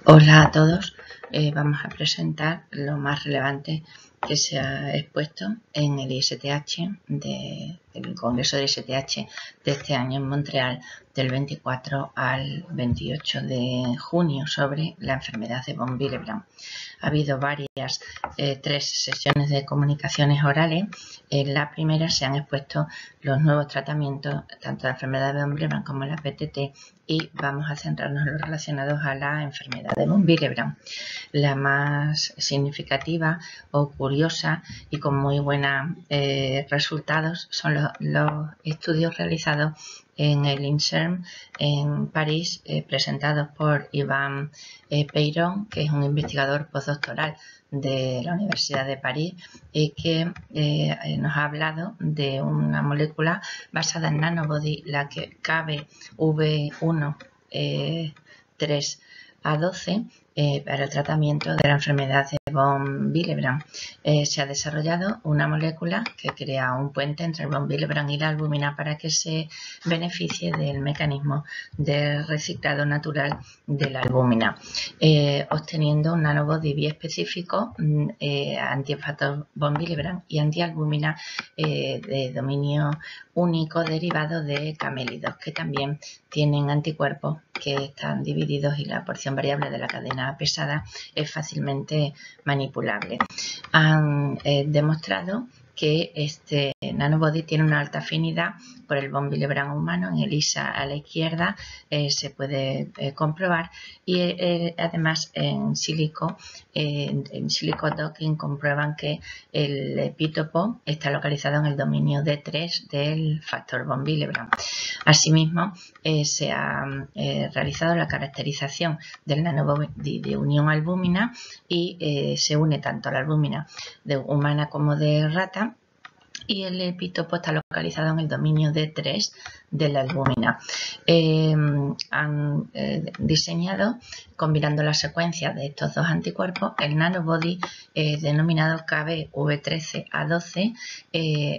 Hola a todos, vamos a presentar lo más relevante que se ha expuesto en el ISTH, el Congreso de ISTH de este año en Montreal, del 24 al 28 de junio, sobre la enfermedad de von Willebrand. Ha habido tres sesiones de comunicaciones orales. En la primera se han expuesto los nuevos tratamientos, tanto de la enfermedad de von Willebrand como la PTT, y vamos a centrarnos en los relacionados a la enfermedad de von Willebrand. La más significativa o curiosa y con muy buenos resultados son los estudios realizados en el INSERM en París, presentados por Yvan Peyron, que es un investigador postdoctoral de la Universidad de París, que nos ha hablado de una molécula basada en nanobody, la que KB-V1 3A12, para el tratamiento de la enfermedad de von Willebrand. Se ha desarrollado una molécula que crea un puente entre el von Willebrand y la albúmina para que se beneficie del mecanismo de reciclado natural de la albúmina, obteniendo un nanobody biespecífico anti-factor von Willebrand y antialbúmina de dominio único derivado de camélidos, que también tienen anticuerpos que están divididos y la porción variable de la cadena pesada es fácilmente manipulable. Han demostrado que este nanobody tiene una alta afinidad por el von Willebrand humano. En el ISA a la izquierda se puede comprobar, y además en silico docking comprueban que el epítopo está localizado en el dominio D3 del factor von Willebrand. Asimismo, se ha realizado la caracterización del nanobody de unión albúmina, y se une tanto a la albúmina de humana como de rata, y el epítopo está localizado en el dominio D3 de la albúmina. Han diseñado, combinando la secuencia de estos dos anticuerpos, el nanobody denominado KB-V13A12.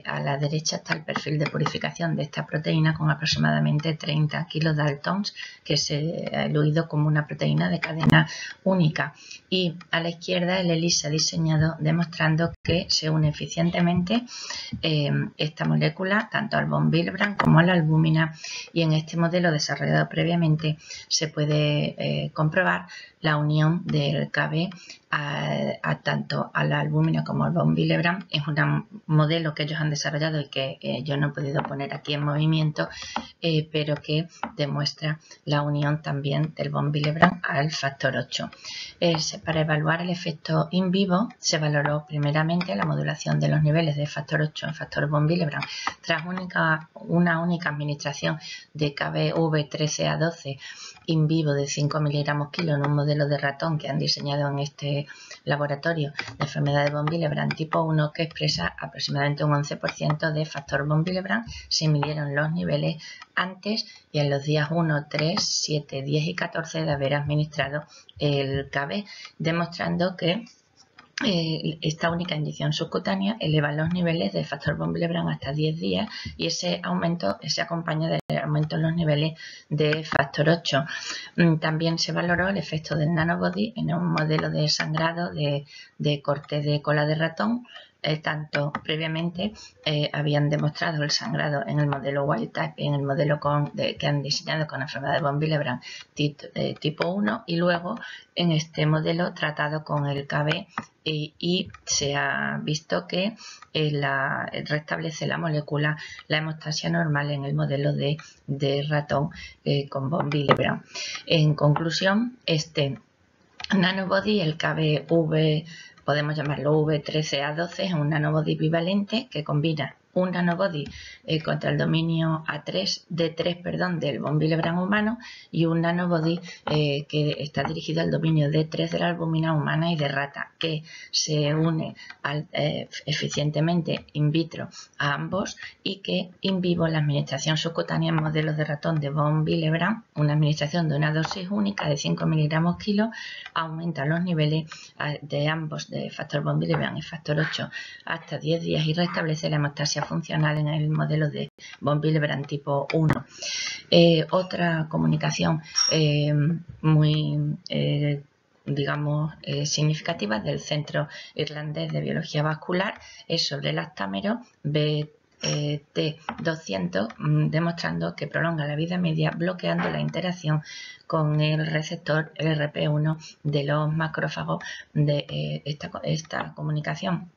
A la derecha está el perfil de purificación de esta proteína con aproximadamente 30 kilodaltons, que se ha eluido como una proteína de cadena única. Y a la izquierda el ELISA diseñado demostrando que se une eficientemente esta molécula tanto al von Willebrand como a la albúmina, y en este modelo desarrollado previamente se puede comprobar la unión del KB tanto a la albúmina como al von Willebrand. Es un modelo que ellos han desarrollado y que yo no he podido poner aquí en movimiento, pero que demuestra la unión también del von Willebrand al factor 8. Para evaluar el efecto in vivo se valoró primeramente la modulación de los niveles de factor 8 en factor von Willebrand tras una única administración de KB-V13A12 in vivo de 5 miligramos kilo en un modelo de ratón que han diseñado en este laboratorio de enfermedad de von Willebrand tipo 1, que expresa aproximadamente un 11% de factor von Willebrand. Se midieron los niveles antes y en los días 1, 3, 7, 10 y 14 de haber administrado el KB, demostrando que esta única inyección subcutánea eleva los niveles de factor von Willebrand hasta 10 días, y ese aumento se acompaña del aumento en los niveles de factor 8. También se valoró el efecto del nanobody en un modelo de sangrado de corte de cola de ratón. Tanto previamente habían demostrado el sangrado en el modelo wild type, en el modelo que han diseñado con enfermedad de von Willebrand tipo 1, y luego en este modelo tratado con el KB, y se ha visto que restablece la molécula la hemostasia normal en el modelo de ratón con von Willebrand. En conclusión, este nanobody, el KB-V, podemos llamarlo V13A12, es un nanobody bivalente que combina un nanobody contra el dominio D3 del von Willebrand humano, y un nanobody que está dirigido al dominio D3 de la albúmina humana y de rata, que se une eficientemente in vitro a ambos, y que in vivo la administración subcutánea en modelos de ratón de von Willebrand, una administración de una dosis única de 5 miligramos kilo, aumenta los niveles de ambos de factor von Willebrand y factor 8 hasta 10 días y restablece la hemostasia funcional en el modelo de von Willebrand tipo 1. Otra comunicación muy digamos, significativas del Centro Irlandés de Biología Vascular es sobre el aptámero BT200, demostrando que prolonga la vida media bloqueando la interacción con el receptor LRP1 de los macrófagos de esta comunicación.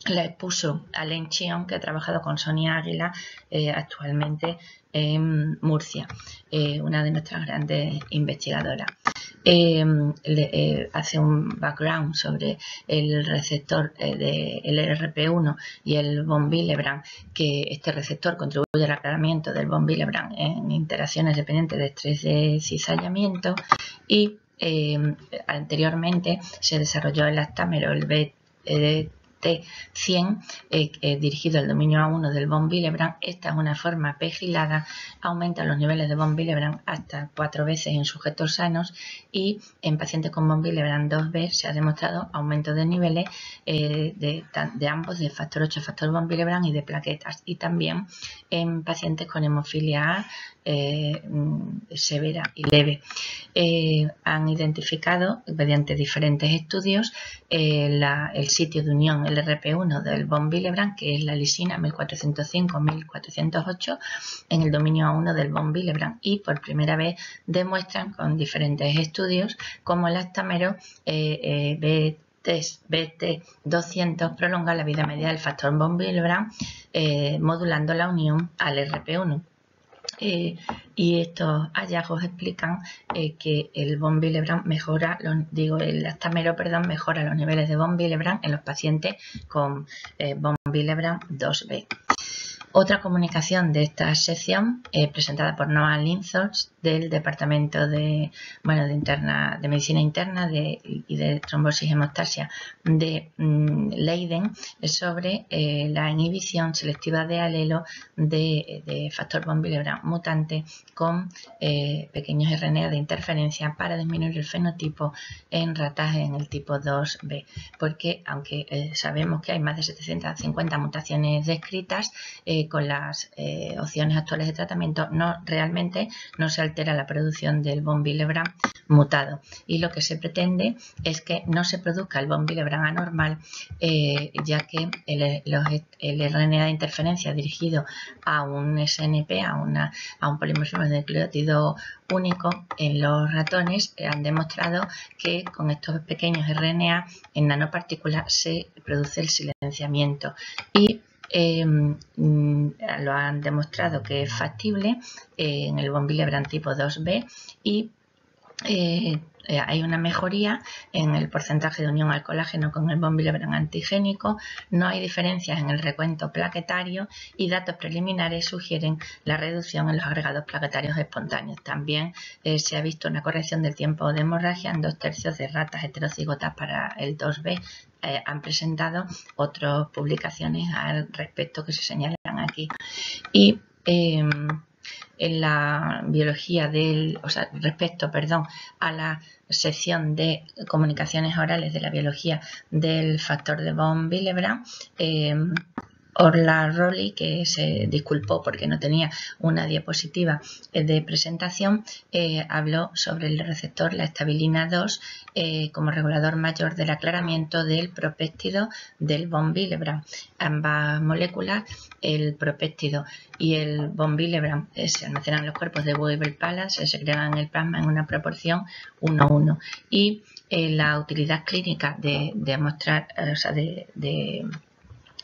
La expuso Alain Chion, que ha trabajado con Sonia Águila actualmente en Murcia, una de nuestras grandes investigadoras. Hace un background sobre el receptor del LRP1 y el von Willebrand, que este receptor contribuye al aclaramiento del von Willebrand en interacciones dependientes de estrés de cizallamiento, y anteriormente se desarrolló el aptámero, el BT100, dirigido al dominio A1 del von Willebrand. Esta es una forma pegilada, aumenta los niveles de von Willebrand hasta 4 veces en sujetos sanos, y en pacientes con von Willebrand 2B se ha demostrado aumento de niveles de ambos, de factor 8, factor von Willebrand y de plaquetas, y también en pacientes con hemofilia A severa y leve. Han identificado mediante diferentes estudios el sitio de unión LRP1 del von Willebrand, que es la lisina 1405-1408, en el dominio A1 del von Willebrand, y por primera vez demuestran con diferentes estudios cómo el aptámero BT200 prolonga la vida media del factor von Willebrand, modulando la unión al LRP1. Y estos hallazgos explican que el von Willebrand mejora, el aptámero, mejora los niveles de von Willebrand en los pacientes con von Willebrand 2B. Otra comunicación de esta sección, presentada por Noah Linzolds del Departamento de Medicina Interna y de Trombosis y Hemostasia de Leiden, sobre la inhibición selectiva de alelo de factor von Willebrand mutante con pequeños RNA de interferencia para disminuir el fenotipo en ratas en el tipo 2B, porque aunque sabemos que hay más de 750 mutaciones descritas, con las opciones actuales de tratamiento realmente no se altera la producción del von Willebrand mutado, y lo que se pretende es que no se produzca el von Willebrand anormal, ya que el RNA de interferencia dirigido a un SNP, a un polimorfismo de nucleótido único en los ratones, han demostrado que con estos pequeños RNA en nanopartículas se produce el silenciamiento, y lo han demostrado que es factible en el von Willebrand tipo 2B, y hay una mejoría en el porcentaje de unión al colágeno con el von Willebrand antigénico, no hay diferencias en el recuento plaquetario, y datos preliminares sugieren la reducción en los agregados plaquetarios espontáneos. También se ha visto una corrección del tiempo de hemorragia en 2/3 de ratas heterocigotas para el 2B. Han presentado otras publicaciones al respecto que se señalan aquí. Y en la biología respecto a la sección de comunicaciones orales de la biología del factor de von Willebrand, Orla Rowley, que se disculpó porque no tenía una diapositiva de presentación, habló sobre el receptor, la estabilina 2, como regulador mayor del aclaramiento del propéptido del von Willebrand. Ambas moléculas, el propéptido y el von Willebrand, se almacenan en los cuerpos de Weibel-Pallas, se segregan en el plasma en una proporción 1:1. Y la utilidad clínica de demostrar,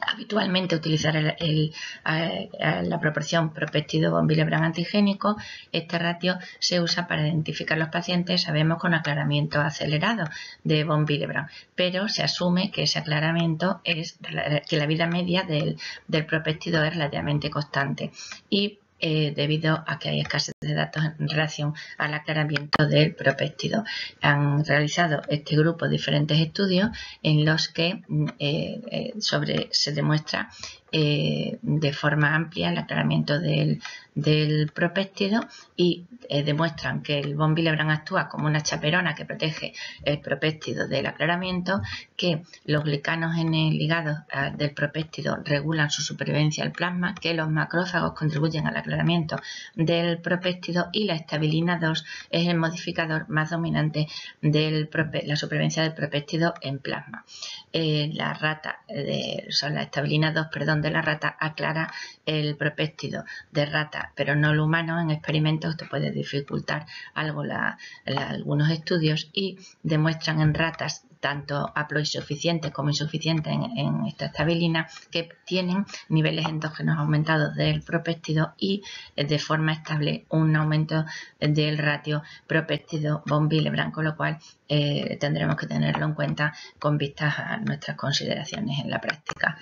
habitualmente utilizar la proporción propéptido von Willebrand antigénico. Este ratio se usa para identificar los pacientes, sabemos, con aclaramiento acelerado de von Willebrand, pero se asume que ese aclaramiento que la vida media del propéptido es relativamente constante, y debido a que hay escasez de datos en relación al aclaramiento del propéptido. Han realizado este grupo diferentes estudios en los que se demuestra de forma amplia el aclaramiento del propéptido y demuestran que el von Willebrand actúa como una chaperona que protege el propéptido del aclaramiento, que los glicanos en el hígado del propéptido regulan su supervivencia al plasma, que los macrófagos contribuyen al aclaramiento del propéptido y la estabilina 2 es el modificador más dominante de la supervivencia del propéptido en plasma. La estabilina 2, perdón, de la rata aclara el propéptido de rata, pero no el humano. En experimentos te puede dificultar algo algunos estudios, y demuestran en ratas tanto haploinsuficientes como insuficientes en esta estabilina que tienen niveles endógenos aumentados del propéptido y de forma estable un aumento del ratio propéptido-von Willebrand, con lo cual tendremos que tenerlo en cuenta con vistas a nuestras consideraciones en la práctica.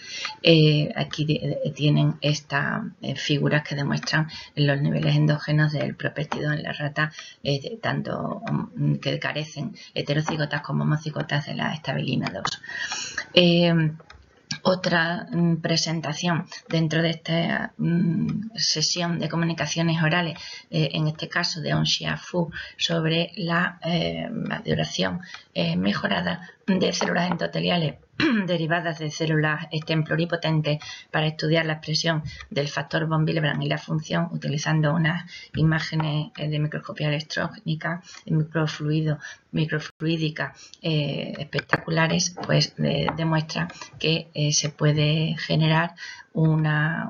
Aquí tienen estas figuras que demuestran los niveles endógenos del propéptido en la rata, tanto que carecen heterocigotas como homocigotas de la estabilina 2. Otra presentación dentro de esta sesión de comunicaciones orales, en este caso de Aung Shia Fu, sobre la maduración mejorada de células endoteliales derivadas de células stem pluripotentes para estudiar la expresión del factor von Willebrand y la función, utilizando unas imágenes de microscopía electrónica, microfluídica espectaculares, pues demuestra que se puede generar una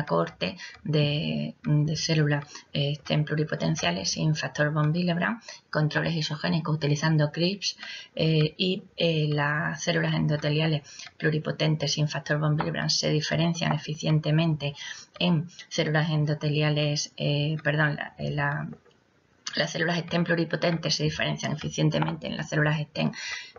cohorte de células stem pluripotenciales sin factor von Willebrand, controles isogénicos utilizando CRISPR, y las células endoteliales pluripotentes sin factor von Willebrand se diferencian eficientemente en células endoteliales, las células stem pluripotentes se diferencian eficientemente en las células stem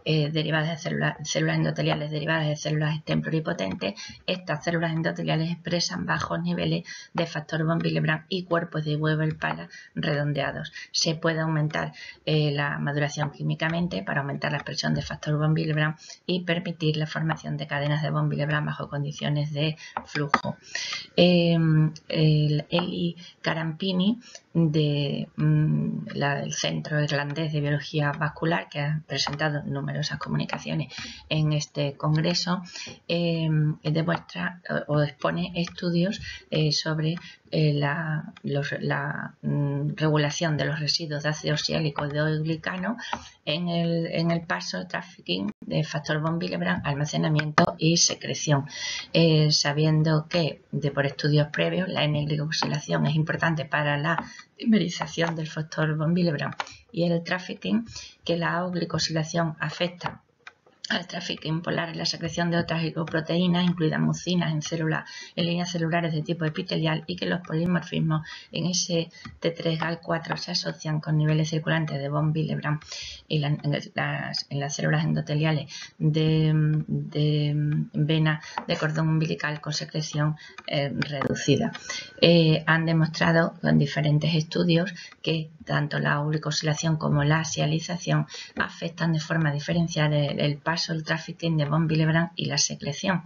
derivadas de células endoteliales derivadas de células stem pluripotentes. Estas células endoteliales expresan bajos niveles de factor von Willebrand y cuerpos de Weber-Pallas redondeados. Se puede aumentar la maduración químicamente para aumentar la expresión de factor von Willebrand y permitir la formación de cadenas de von Willebrand bajo condiciones de flujo. Eli Carampini, del Centro Irlandés de Biología Vascular, que ha presentado numerosas comunicaciones en este congreso, demuestra o expone estudios sobre la regulación de los residuos de ácido oxálico de glicano en el paso trafficking de factor von Willebrand, almacenamiento y secreción, sabiendo que por estudios previos la N-glicoxilación es importante para la dimerización del factor von Willebrand y el trafficking, que la O-glicosilación afecta al trafficking polar en la secreción de otras glicoproteínas, incluidas mucinas en líneas celulares de tipo epitelial, y que los polimorfismos en ese T3-Gal4 se asocian con niveles circulantes de von Willebrand en las células endoteliales de vena de cordón umbilical con secreción reducida. Han demostrado con diferentes estudios que tanto la glicosilación como la sialización afectan de forma diferencial el paso, el trafficking de von Willebrand y la secreción,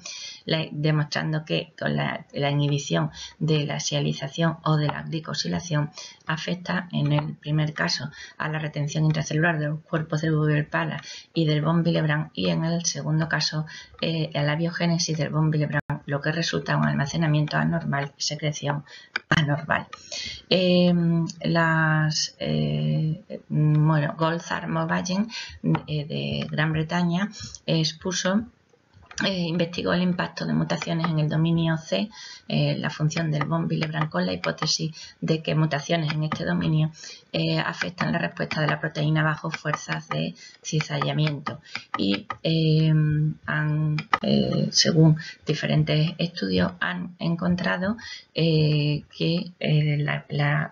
demostrando que con la inhibición de la sialización o de la glicosilación afecta en el primer caso a la retención intracelular de los cuerpos de Weber-Pallas y del von Willebrand, y en el segundo caso a la biogénesis del von Willebrand, lo que resulta en un almacenamiento anormal y secreción anormal. Golzar-Movagen de Gran Bretaña investigó el impacto de mutaciones en el dominio C, la función del von Willebrand, con la hipótesis de que mutaciones en este dominio afectan la respuesta de la proteína bajo fuerzas de cizallamiento, y según diferentes estudios han encontrado que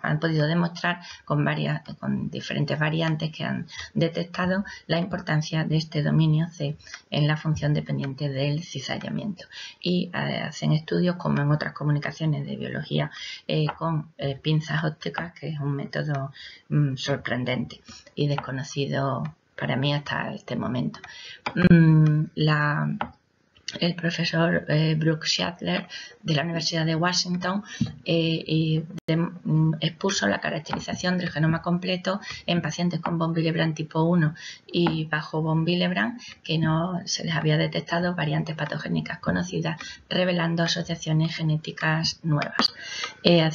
han podido demostrar con diferentes variantes que han detectado la importancia de este dominio C en la función dependiente del cizallamiento, y hacen estudios como en otras comunicaciones de biología con pinzas ópticas, que es un método sorprendente y desconocido para mí hasta este momento. el profesor Brooke Schattler de la Universidad de Washington expuso la caracterización del genoma completo en pacientes con von Willebrand tipo 1 y bajo von Willebrand, que no se les había detectado variantes patogénicas conocidas, revelando asociaciones genéticas nuevas.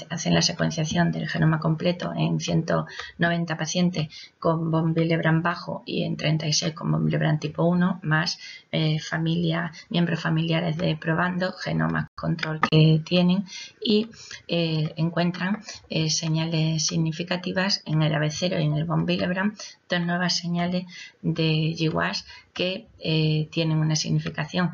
Hacen la secuenciación del genoma completo en 190 pacientes con von Willebrand bajo y en 36 con von Willebrand tipo 1, más miembros familiares de probando, genomas control que tienen, y encuentran señales significativas en el AB0 y en el von Willebrand, dos nuevas señales de GWAS que tienen una significación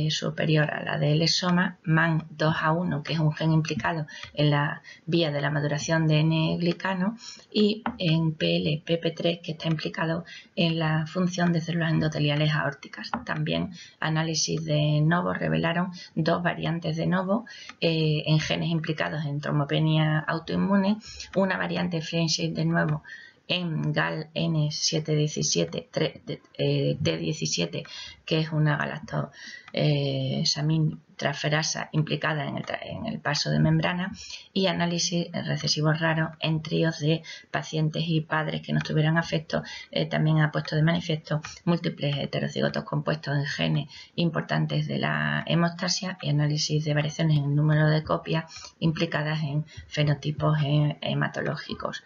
superior a la del SOMA, MAN2A1, que es un gen implicado en la vía de la maduración de N-glicano, y en PLPP3, que está implicado en la función de células endoteliales aórticas. También análisis de novo revelaron dos variantes de novo en genes implicados en trombopenia autoinmune, una variante French de nuevo en GAL-N717 T17, que es una galactosamintransferasa implicada en el paso de membrana, y análisis recesivos raros en tríos de pacientes y padres que no tuvieran afecto. También ha puesto de manifiesto múltiples heterocigotos compuestos en genes importantes de la hemostasia y análisis de variaciones en el número de copias implicadas en fenotipos hematológicos.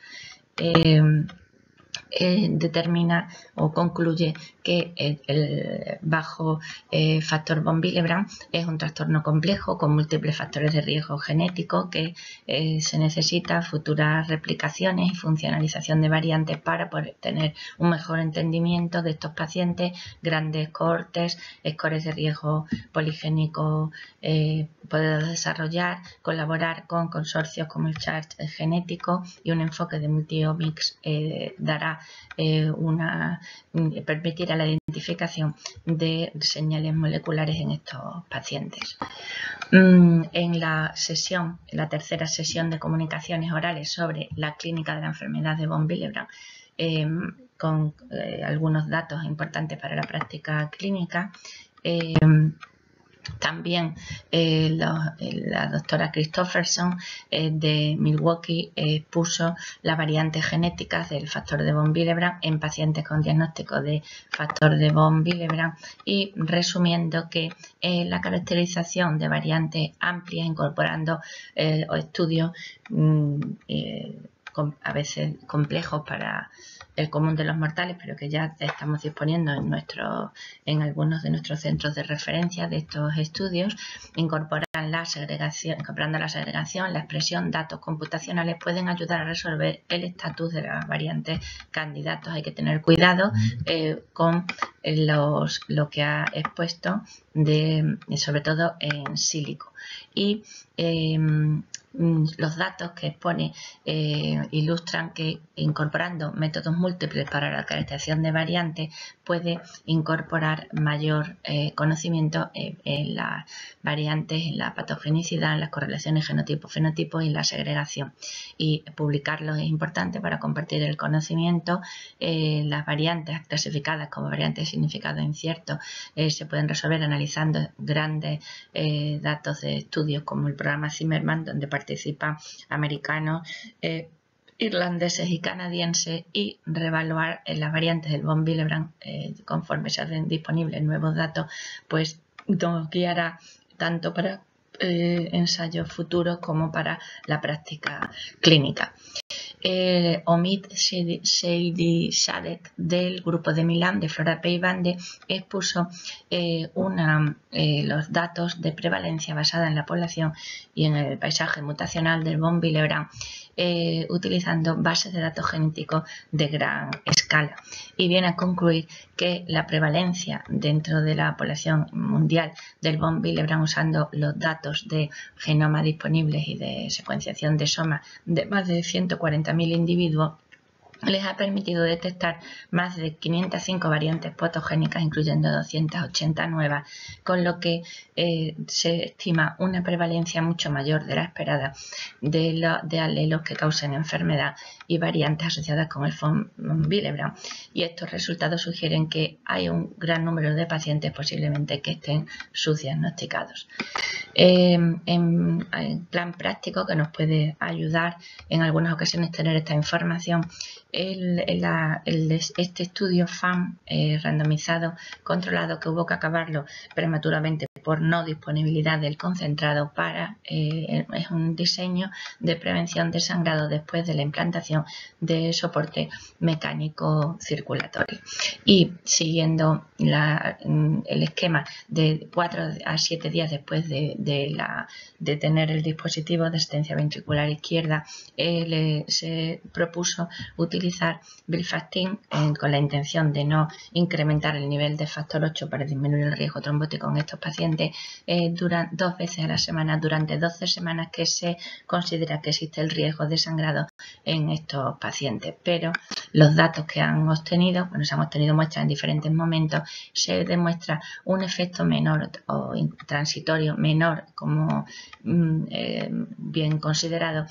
Determina o concluye que el bajo factor von Willebrand es un trastorno complejo con múltiples factores de riesgo genético, que se necesita futuras replicaciones y funcionalización de variantes para poder tener un mejor entendimiento de estos pacientes, grandes cohortes, scores de riesgo poligénico poder desarrollar, colaborar con consorcios como el CHART genético, y un enfoque de multiomics permitirá la identificación de señales moleculares en estos pacientes. En la tercera sesión de comunicaciones orales sobre la clínica de la enfermedad de von Willebrand, con algunos datos importantes para la práctica clínica, también la doctora Christopherson de Milwaukee puso las variantes genéticas del factor de von Willebrand en pacientes con diagnóstico de factor de von Willebrand, y resumiendo que la caracterización de variantes amplias incorporando estudios a veces complejos para el común de los mortales, pero que ya estamos disponiendo en algunos de nuestros centros de referencia de estos estudios, incorporando la segregación, la expresión, datos computacionales, pueden ayudar a resolver el estatus de las variantes candidatos. Hay que tener cuidado con lo que ha expuesto, sobre todo en sílico. Y los datos que expone ilustran que incorporando métodos múltiples para la caracterización de variantes puede incorporar mayor conocimiento en las variantes, en la patogenicidad, en las correlaciones genotipo-fenotipo y en la segregación. Y publicarlo es importante para compartir el conocimiento. Las variantes clasificadas como variantes de significado incierto se pueden resolver analizando grandes datos de estudios como el programa Zimmerman, donde participan americanos, irlandeses y canadienses, y reevaluar las variantes del von Willebrand conforme se hacen disponibles nuevos datos, pues nos guiará tanto para ensayos futuros como para la práctica clínica. Omid Shadek del grupo de Milán de Flora Peibande expuso los datos de prevalencia basada en la población y en el paisaje mutacional del von Willebrand utilizando bases de datos genéticos de gran escala, y viene a concluir que la prevalencia dentro de la población mundial del von Willebrand usando los datos de genoma disponibles y de secuenciación de SOMA de más de 140.000 individuos les ha permitido detectar más de 505 variantes patogénicas, incluyendo 280 nuevas, con lo que se estima una prevalencia mucho mayor de la esperada de alelos que causen enfermedad y variantes asociadas con el von Willebrand. Y estos resultados sugieren que hay un gran número de pacientes posiblemente que estén subdiagnosticados. En plan práctico que nos puede ayudar en algunas ocasiones tener esta información, este estudio FAM randomizado controlado, que hubo que acabarlo prematuramente por no disponibilidad del concentrado es un diseño de prevención de sangrado después de la implantación de soporte mecánico circulatorio. Y siguiendo el esquema de 4 a 7 días después de tener el dispositivo de asistencia ventricular izquierda, se propuso utilizar Bilfactin con la intención de no incrementar el nivel de factor 8 para disminuir el riesgo trombótico en estos pacientes 2 veces a la semana durante 12 semanas, que se considera que existe el riesgo de sangrado en estos pacientes. Pero los datos que han obtenido, se han obtenido muestras en diferentes momentos, se demuestra un efecto menor o transitorio menor, como bien considerado,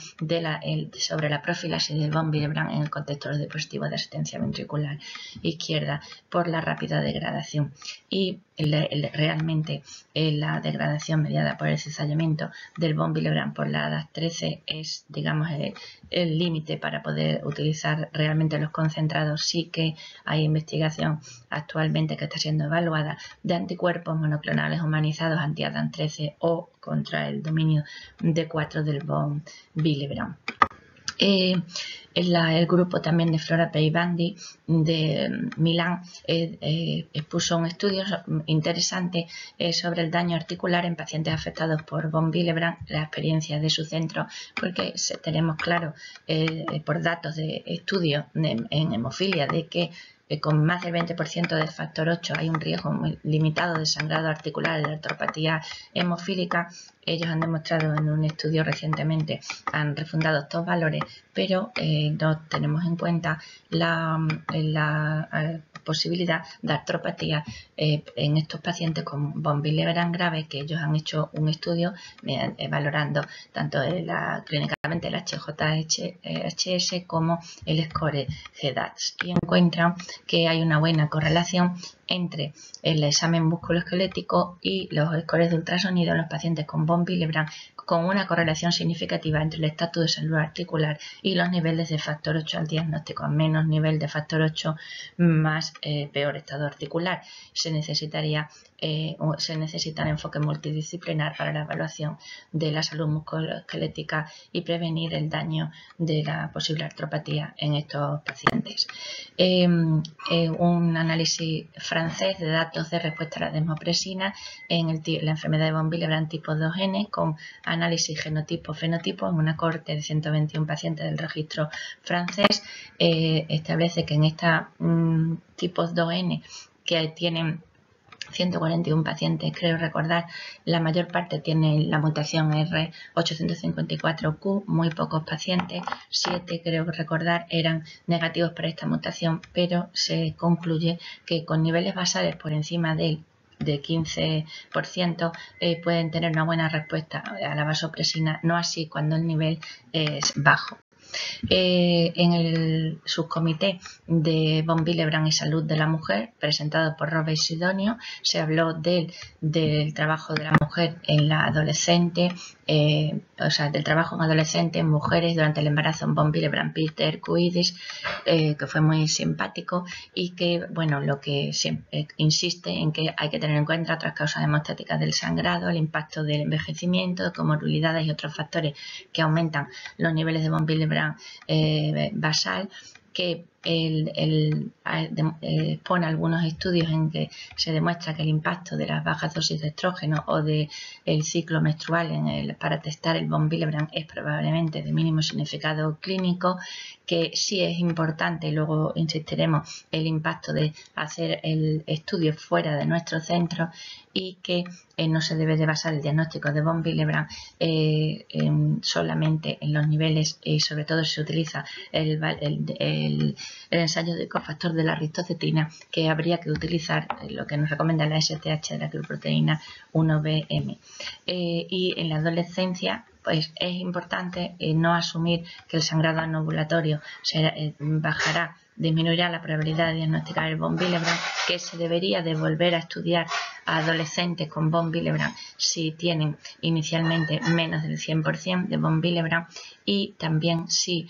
sobre la profilaxis del von Willebrand en el contexto de los dispositivos de asistencia ventricular izquierda por la rápida degradación. Y realmente la degradación mediada por el cizallamiento del von Willebrand por la DAS13 es, digamos, el límite para poder utilizar realmente los concentrados. Sí que hay investigación actualmente que está siendo evaluada de anticuerpos monoclonales humanizados anti-ADAM13 o contra el dominio D4 del von Willebrand. El grupo también de Flora Peibandi de Milán expuso un estudio interesante sobre el daño articular en pacientes afectados por von Willebrand, la experiencia de su centro, porque tenemos claro por datos de estudio en hemofilia de que con más del 20% del factor 8 hay un riesgo muy limitado de sangrado articular de artropatía hemofílica. Ellos han demostrado en un estudio recientemente, han refundado estos valores, pero no tenemos en cuenta la posibilidad de artropatía en estos pacientes con von Willebrand grave, que ellos han hecho un estudio valorando tanto clínicamente el HJHS como el score GDATS, y encuentran que hay una buena correlación entre el examen musculoesquelético y los scores de ultrasonido en los pacientes con von Willebrand, con una correlación significativa entre el estatus de salud articular y los niveles de factor 8 al diagnóstico. A menos nivel de factor 8, más peor estado articular. Se necesita enfoque multidisciplinar para la evaluación de la salud musculoesquelética y prevenir el daño de la posible artropatía en estos pacientes. Un análisis francés de datos de respuesta a la desmopresina en la enfermedad de von Willebrand tipo 2N, con análisis genotipo-fenotipo en una cohorte de 121 pacientes del registro francés, establece que en esta tipos 2N, que tienen 141 pacientes, creo recordar, la mayor parte tiene la mutación R854Q, muy pocos pacientes, 7 creo recordar eran negativos para esta mutación, pero se concluye que con niveles basales por encima de 15% pueden tener una buena respuesta a la vasopresina, no así cuando el nivel es bajo. En el subcomité de von Willebrand y salud de la mujer, presentado por Robert Sidonio, se habló del trabajo de la mujer en la adolescente, del trabajo en adolescentes, en mujeres durante el embarazo en von Willebrand Peter Cuidis, que fue muy simpático, y que, lo que insiste en que hay que tener en cuenta otras causas hemostáticas del sangrado, el impacto del envejecimiento, comorbilidades y otros factores que aumentan los niveles de von Willebrand basal, que expone algunos estudios en que se demuestra que el impacto de las bajas dosis de estrógeno o del ciclo menstrual para testar el von Willebrand es probablemente de mínimo significado clínico, que sí es importante, y luego insistiremos, el impacto de hacer el estudio fuera de nuestro centro, y que no se debe de basar el diagnóstico de von Willebrand solamente en los niveles, y sobre todo si se utiliza el ensayo de cofactor de la eritrocetina, que habría que utilizar lo que nos recomienda la STH de la glicoproteína 1-BM. Y en la adolescencia, pues es importante no asumir que el sangrado anovulatorio disminuirá la probabilidad de diagnosticar el von Willebrand, que se debería de volver a estudiar a adolescentes con von Willebrand si tienen inicialmente menos del 100% de von Willebrand, y también si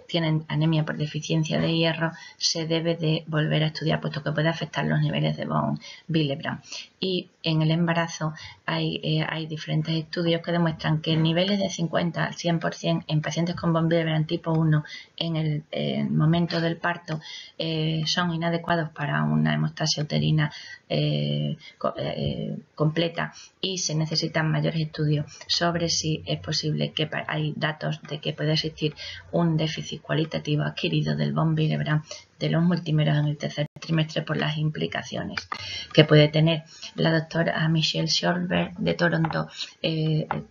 tienen anemia por deficiencia de hierro se debe de volver a estudiar, puesto que puede afectar los niveles de von Willebrand. Y en el embarazo hay diferentes estudios que demuestran que niveles de 50 al 100% en pacientes con von Willebrand tipo 1 en el momento del parto son inadecuados para una hemostasia uterina completa, y se necesitan mayores estudios sobre si es posible, que hay datos de que puede existir un déficit cualitativo adquirido del von Willebrand de los multímeros en el tercer trimestre por las implicaciones que puede tener. La doctora Michelle Schorber de Toronto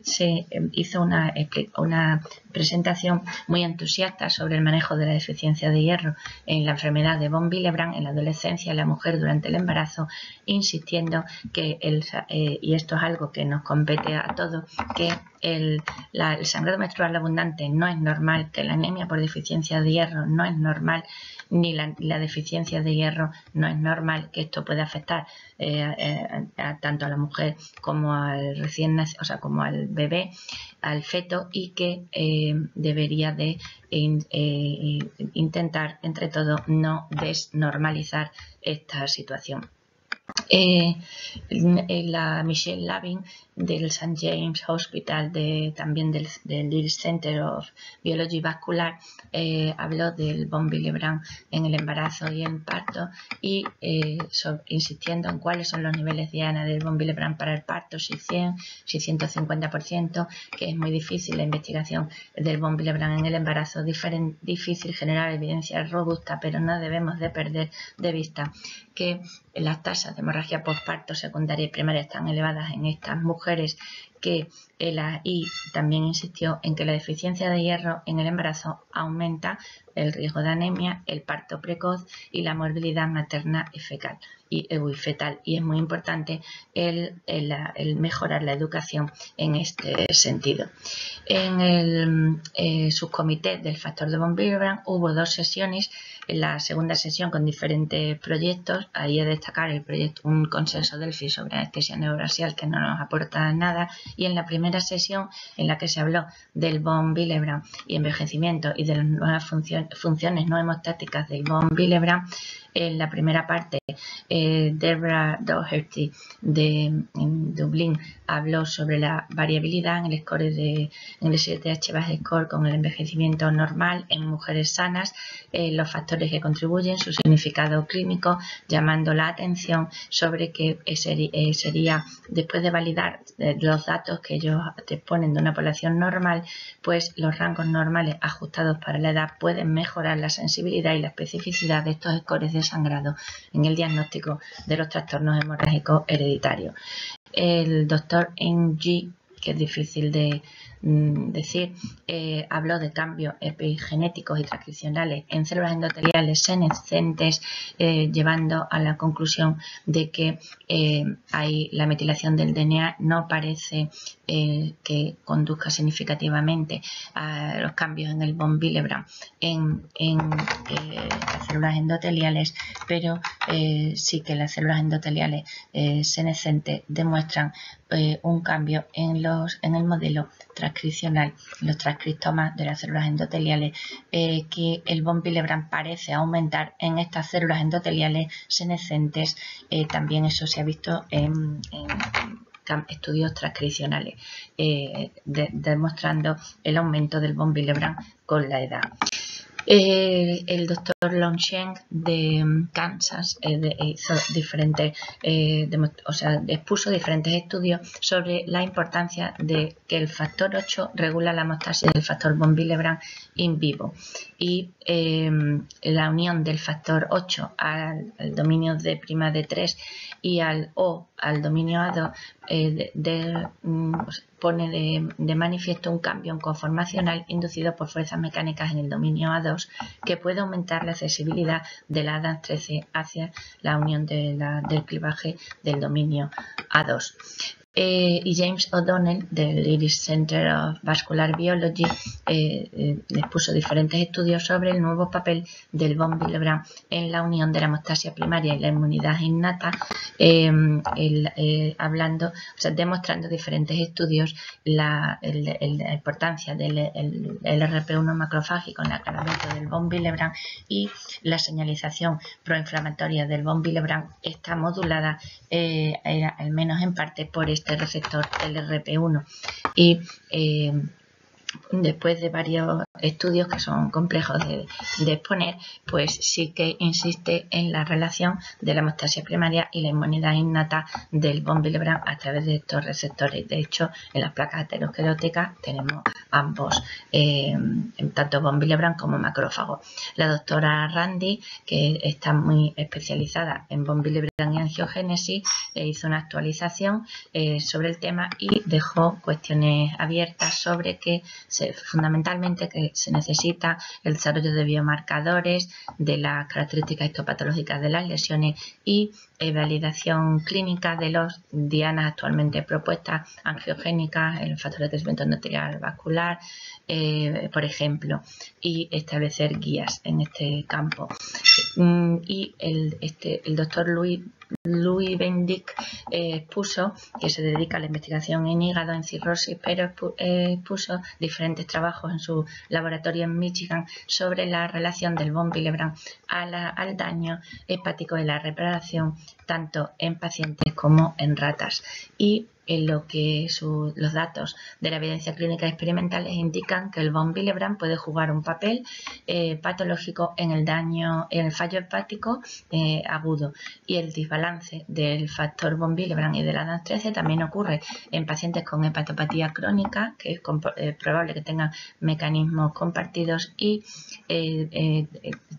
se hizo una presentación muy entusiasta sobre el manejo de la deficiencia de hierro en la enfermedad de von Willebrand en la adolescencia y la mujer durante el embarazo, insistiendo que y esto es algo que nos compete a todos, que el sangrado menstrual abundante no es normal, que la anemia por deficiencia de hierro no es normal, ni la deficiencia de hierro no es normal, que esto puede afectar tanto a la mujer como al recién nacido, o sea, como al bebé, al feto, y que debería de intentar entre todos no desnormalizar esta situación. La Michelle Lavin del St. James Hospital, también del Lilly Center of Biology Vascular, habló del von Willebrand en el embarazo y el parto, y insistiendo en cuáles son los niveles diana del von Willebrand para el parto, si 100, si 150%, que es muy difícil la investigación del von Willebrand en el embarazo, difícil generar evidencia robusta, pero no debemos de perder de vista que las tasas de hemorragia postparto secundaria y primaria están elevadas en estas mujeres, que y también insistió en que la deficiencia de hierro en el embarazo aumenta el riesgo de anemia, el parto precoz y la morbilidad materna y fetal. Y es muy importante el mejorar la educación en este sentido. En el subcomité del factor de von Willebrand hubo 2 sesiones. En la segunda sesión, con diferentes proyectos, ahí he de destacar el proyecto Un consenso Delphi sobre anestesia neurasial, que no nos aporta nada, y en la primera sesión, en la que se habló del von Willebrand y envejecimiento y de las nuevas funciones no hemostáticas del von Willebrand, en la primera parte, Deborah Doherty de Dublín habló sobre la variabilidad en el score en el STH base score con el envejecimiento normal en mujeres sanas, los factores que contribuyen, su significado clínico, llamando la atención sobre que sería, después de validar los datos que ellos disponen de una población normal, pues los rangos normales ajustados para la edad pueden mejorar la sensibilidad y la especificidad de estos scores de sangrado en el diagnóstico de los trastornos hemorrágicos hereditarios. El doctor Ng, que es difícil de decir, habló de cambios epigenéticos y transcripcionales en células endoteliales senescentes, llevando a la conclusión de que la metilación del DNA no parece que conduzca significativamente a los cambios en el von Willebrand en las células endoteliales, pero sí que las células endoteliales senescentes demuestran un cambio en el modelo transcripcional, los transcriptomas de las células endoteliales, que el von Willebrand parece aumentar en estas células endoteliales senescentes. También eso se ha visto en estudios transcripcionales, demostrando el aumento del von Willebrand con la edad. El doctor Longsheng de Kansas hizo diferentes, expuso diferentes estudios sobre la importancia de que el factor 8 regula la hemostasis del factor von Willebrand in vivo, y la unión del factor 8 al dominio D'(D3) y al dominio A2 pone de manifiesto un cambio conformacional inducido por fuerzas mecánicas en el dominio A2 que puede aumentar la accesibilidad de la ADAS13 hacia la unión del clivaje del dominio A2. Y James O'Donnell del Irish Center of Vascular Biology expuso diferentes estudios sobre el nuevo papel del von Willebrand en la unión de la hemostasia primaria y la inmunidad innata, demostrando diferentes estudios la importancia del LRP1 macrofágico en el aclaramiento del von Willebrand, y la señalización proinflamatoria del von Willebrand está modulada al menos en parte por este receptor LRP1. Y después de varios estudios que son complejos de exponer, pues sí que insiste en la relación de la hemostasia primaria y la inmunidad innata del von Willebrand a través de estos receptores. De hecho, en las placas ateroscleróticas tenemos ambos, tanto von Willebrand como macrófago. La doctora Randi, que está muy especializada en von Willebrand y angiogénesis, hizo una actualización sobre el tema y dejó cuestiones abiertas sobre que fundamentalmente que se necesita el desarrollo de biomarcadores, de las características histopatológicas de las lesiones y validación clínica de los dianas actualmente propuestas angiogénicas, el factor de crecimiento endotelial vascular, por ejemplo, y establecer guías en este campo. Y el doctor Louis Bendick expuso, que se dedica a la investigación en hígado, en cirrosis, pero expuso diferentes trabajos en su laboratorio en Michigan sobre la relación del von Willebrand al daño hepático de la reparación, tanto en pacientes como en ratas. Y en lo que los datos de la evidencia clínica experimental indican que el von Willebrand puede jugar un papel patológico en el fallo hepático agudo, y el desbalance del factor von Willebrand y de la ADAS13 también ocurre en pacientes con hepatopatía crónica, que es probable que tengan mecanismos compartidos, y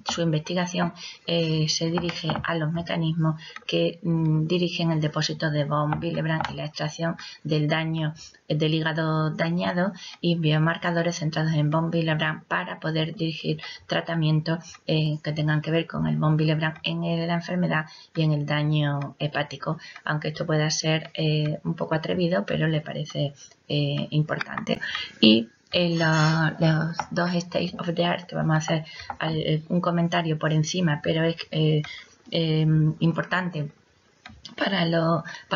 su investigación se dirige a los mecanismos que dirigen el depósito de von Willebrand y la extracción del daño del hígado dañado, y biomarcadores centrados en von Willebrand para poder dirigir tratamientos que tengan que ver con el von Willebrand en la enfermedad y en el daño hepático, aunque esto pueda ser un poco atrevido, pero le parece importante. Y los dos state of the art, que vamos a hacer un comentario por encima, pero es importante para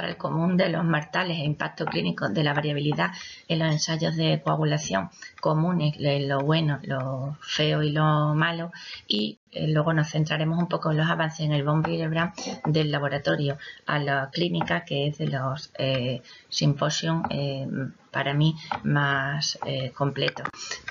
el común de los mortales e impacto clínico de la variabilidad en los ensayos de coagulación comunes, lo bueno, lo feo y lo malo, y luego nos centraremos un poco en los avances en el von Willebrand del laboratorio a la clínica, que es de los simposios para mí más completo.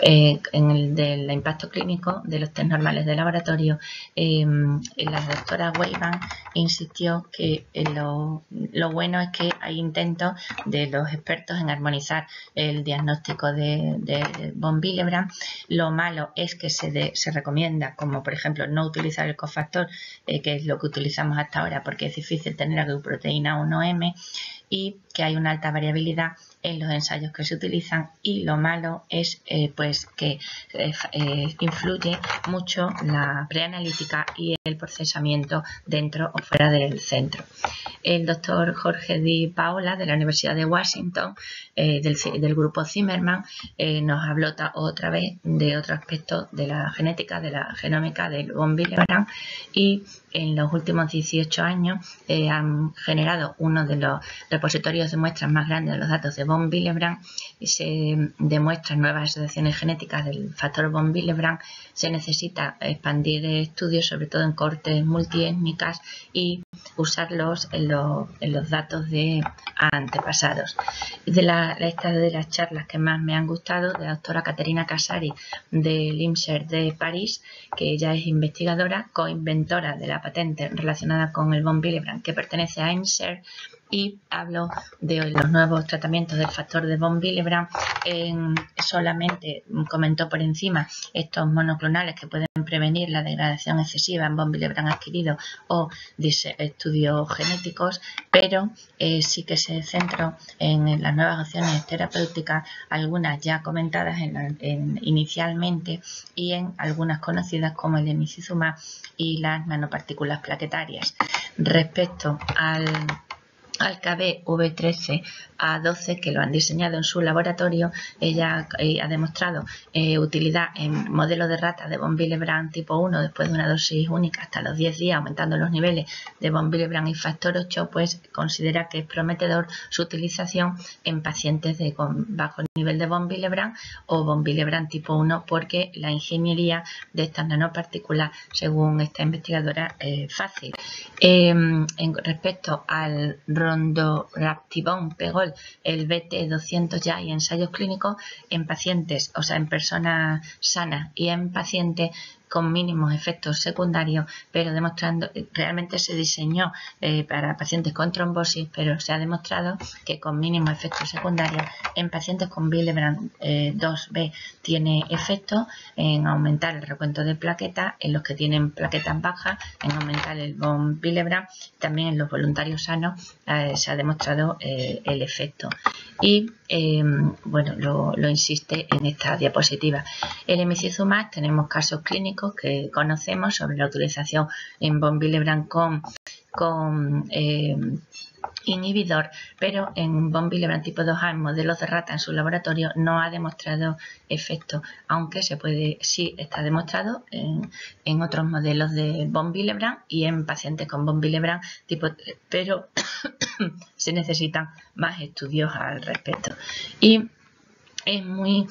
En el del impacto clínico de los test normales de laboratorio, la doctora Weiban insistió que lo bueno es que hay intentos de los expertos en armonizar el diagnóstico de von Willebrand. Lo malo es que se recomienda, como por ejemplo no utilizar el cofactor, que es lo que utilizamos hasta ahora porque es difícil tener la glioproteína 1M, y que hay una alta variabilidad en los ensayos que se utilizan, y lo malo es pues que influye mucho la preanalítica y el procesamiento dentro o fuera del centro. El doctor Jorge Di Paola, de la Universidad de Washington, del grupo Zimmerman, nos habló otra vez de otro aspecto de la genética, de la genómica del von Willebrand, y en los últimos 18 años han generado uno de los repositorios de muestras más grandes de los datos de von Willebrand, y se demuestran nuevas asociaciones genéticas del factor von Willebrand. Se necesita expandir estudios, sobre todo en cohortes multiétnicas, y usarlos en los datos de antepasados. De esta de las charlas que más me han gustado, de la doctora Caterina Casari del INSERM de París, que ella es investigadora, coinventora de la patente relacionada con el von Willebrand que pertenece a INSERM, y hablo de los nuevos tratamientos del factor de von Willebrand. Solamente comentó por encima estos monoclonales que pueden prevenir la degradación excesiva en von Willebrand adquirido o estudios genéticos, pero sí que se centró en las nuevas opciones terapéuticas, algunas ya comentadas inicialmente, y en algunas conocidas como el emicizumab y las nanopartículas plaquetarias. Respecto al KB-V13A12, que lo han diseñado en su laboratorio, ella ha demostrado utilidad en modelos de ratas de von Willebrand tipo 1 después de una dosis única hasta los 10 días, aumentando los niveles de von Willebrand y factor 8, pues considera que es prometedor su utilización en pacientes con bajo nivel de von Willebrand o von Willebrand tipo 1, porque la ingeniería de estas nanopartículas, según esta investigadora, es fácil. Respecto al Rondotriptán pegol, el BT200, ya hay ensayos clínicos en pacientes, o sea, en personas sanas y en pacientes con mínimos efectos secundarios, pero demostrando, realmente se diseñó para pacientes con trombosis, pero se ha demostrado que con mínimos efectos secundarios en pacientes con Willebrand 2B tiene efecto en aumentar el recuento de plaquetas, en los que tienen plaquetas bajas, en aumentar el von Willebrand, también en los voluntarios sanos se ha demostrado el efecto. Y bueno, lo insiste en esta diapositiva. El emicizumab, tenemos casos clínicos que conocemos sobre la utilización en von Willebrand con inhibidor, pero en von Willebrand tipo 2A en modelos de rata en su laboratorio no ha demostrado efecto, aunque sí está demostrado en otros modelos de von Willebrand y en pacientes con von Willebrand tipo 3, pero se necesitan más estudios al respecto. Y es muy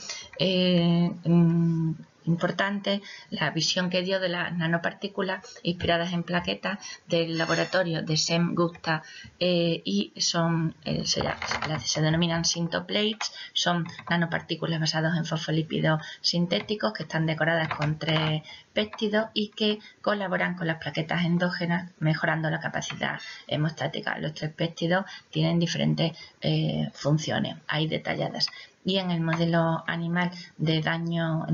importante la visión que dio de las nanopartículas inspiradas en plaquetas del laboratorio de Sem Gupta, y son se denominan syntoplates. Son nanopartículas basadas en fosfolípidos sintéticos que están decoradas con 3 péptidos y que colaboran con las plaquetas endógenas, mejorando la capacidad hemostática. Los 3 péptidos tienen diferentes funciones ahí detalladas. Y en el modelo animal de daño,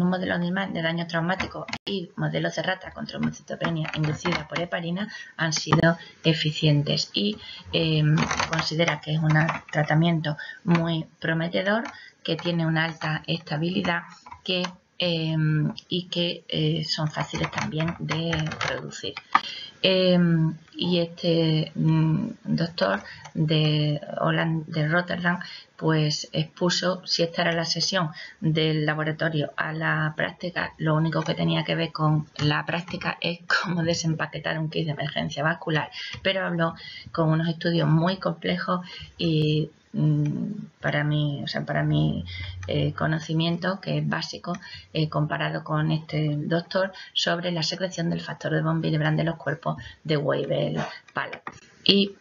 traumático y modelos de rata con trombocitopenia inducida por heparina han sido eficientes, y considera que es un tratamiento muy prometedor, que tiene una alta estabilidad y que son fáciles también de producir. Y este doctor de Rotterdam pues expuso, si esta era la sesión del laboratorio a la práctica, lo único que tenía que ver con la práctica es cómo desempaquetar un kit de emergencia vascular, pero habló con unos estudios muy complejos y para mi conocimiento, que es básico comparado con este doctor, sobre la secreción del factor de von Willebrand de los cuerpos de Weibel-Palade. Y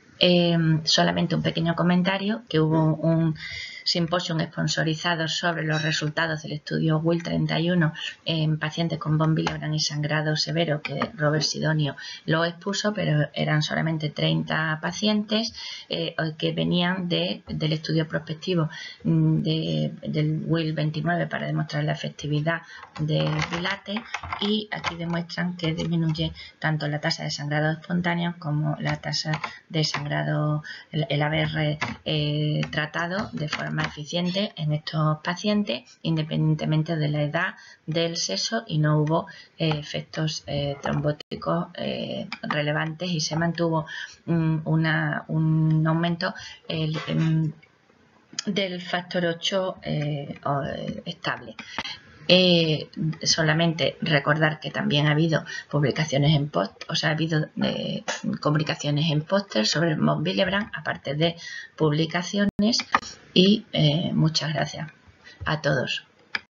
solamente un pequeño comentario, que hubo un simposio sponsorizado sobre los resultados del estudio WIL 31 en pacientes con von Willebrand y sangrado severo, que Robert Sidonio lo expuso, pero eran solamente 30 pacientes que venían del estudio prospectivo del WIL 29 para demostrar la efectividad de Pilates, y aquí demuestran que disminuye tanto la tasa de sangrado espontáneo como la tasa de sangrado, el haber tratado de forma eficiente en estos pacientes, independientemente de la edad, del sexo, y no hubo efectos trombóticos relevantes, y se mantuvo un aumento del factor 8 estable. Solamente recordar que también ha habido publicaciones comunicaciones en póster sobre von Willebrand, aparte de publicaciones, y muchas gracias a todos.